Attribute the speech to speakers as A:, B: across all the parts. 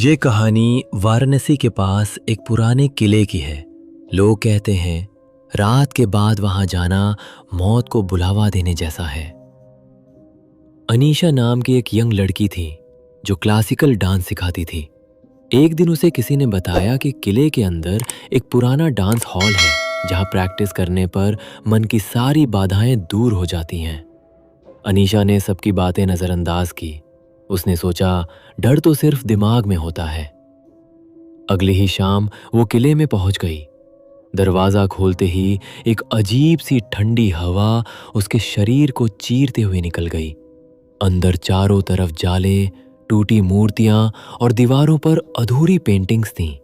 A: ये कहानी वाराणसी के पास एक पुराने किले की है। लोग कहते हैं रात के बाद वहां जाना मौत को बुलावा देने जैसा है। अनीशा नाम की एक यंग लड़की थी जो क्लासिकल डांस सिखाती थी। एक दिन उसे किसी ने बताया कि किले के अंदर एक पुराना डांस हॉल है जहां प्रैक्टिस करने पर मन की सारी बाधाएं दूर हो जाती हैं। अनीशा ने सबकी बातें नजरअंदाज की। उसने सोचा डर तो सिर्फ दिमाग में होता है। अगली ही शाम वो किले में पहुंच गई। दरवाजा खोलते ही एक अजीब सी ठंडी हवा उसके शरीर को चीरते हुए निकल गई। अंदर चारों तरफ जाले, टूटी मूर्तियां और दीवारों पर अधूरी पेंटिंग्स थीं।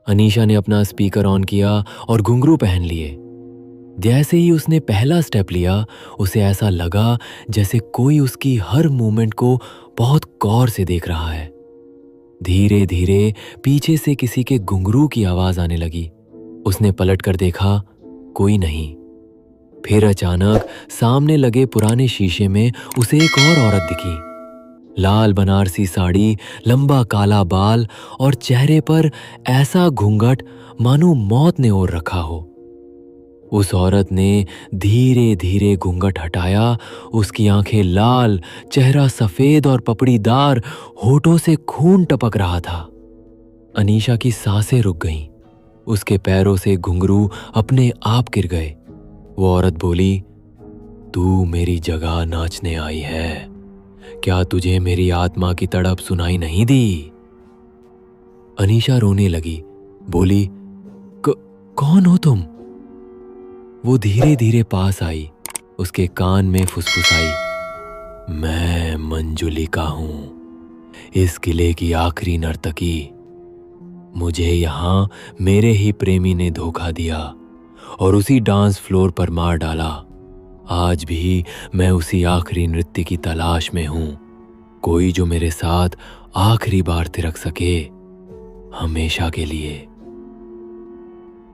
A: अनीशा ने अपना स्पीकर ऑन किया और घुंघरू पहन लिए। जैसे ही उसने पहला स्टेप लिया, उसे ऐसा लगा जैसे कोई उसकी हर मूवमेंट को बहुत गौर से देख रहा है। धीरे धीरे पीछे से किसी के घुंघरू की आवाज आने लगी। उसने पलट कर देखा, कोई नहीं। फिर अचानक सामने लगे पुराने शीशे में उसे एक और औरत दिखी। लाल बनारसी साड़ी, लंबा काला बाल और चेहरे पर ऐसा घूंघट मानो मौत ने ओढ़ रखा हो। उस औरत ने धीरे धीरे घूंघट हटाया। उसकी आंखें लाल, चेहरा सफेद और पपड़ीदार, होठों से खून टपक रहा था। अनीशा की सांसें रुक गईं। उसके पैरों से घुंघरू अपने आप गिर गए। वो औरत बोली, तू मेरी जगह नाचने आई है। क्या तुझे मेरी आत्मा की तड़प सुनाई नहीं दी? अनीशा रोने लगी, बोली, कौन हो तुम? वो धीरे धीरे पास आई, उसके कान में फुसफुसाई, मैं मंजुलिका हूं, इस किले की आखिरी नर्तकी। मुझे यहां मेरे ही प्रेमी ने धोखा दिया और उसी डांस फ्लोर पर मार डाला। आज भी मैं उसी आखिरी नृत्य की तलाश में हूं, कोई जो मेरे साथ आखिरी बार थिरक सके, हमेशा के लिए।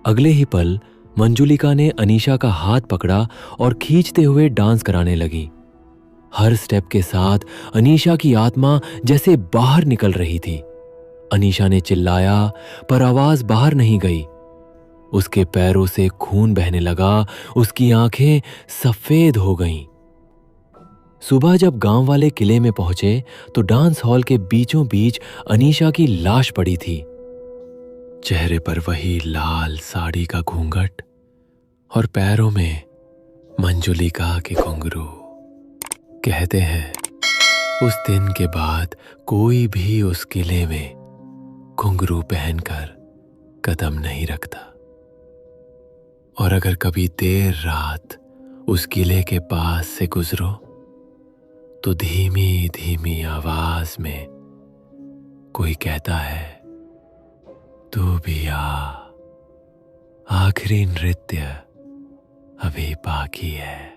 A: अगले ही पल मंजुलिका ने अनीशा का हाथ पकड़ा और खींचते हुए डांस कराने लगी। हर स्टेप के साथ अनीशा की आत्मा जैसे बाहर निकल रही थी। अनीशा ने चिल्लाया, पर आवाज बाहर नहीं गई। उसके पैरों से खून बहने लगा, उसकी आंखें सफेद हो गईं। सुबह जब गांव वाले किले में पहुंचे तो डांस हॉल के बीचों बीच अनीशा की लाश पड़ी थी। चेहरे पर वही लाल साड़ी का घूंघट और पैरों में मंजुलिका के घुंघरू। कहते हैं उस दिन के बाद कोई भी उस किले में घुंघरू पहनकर कदम नहीं रखता। और अगर कभी देर रात उस किले के पास से गुजरो तो धीमी धीमी आवाज में कोई कहता है, तू भी आ, आखिरी नृत्य अभी बाकी है।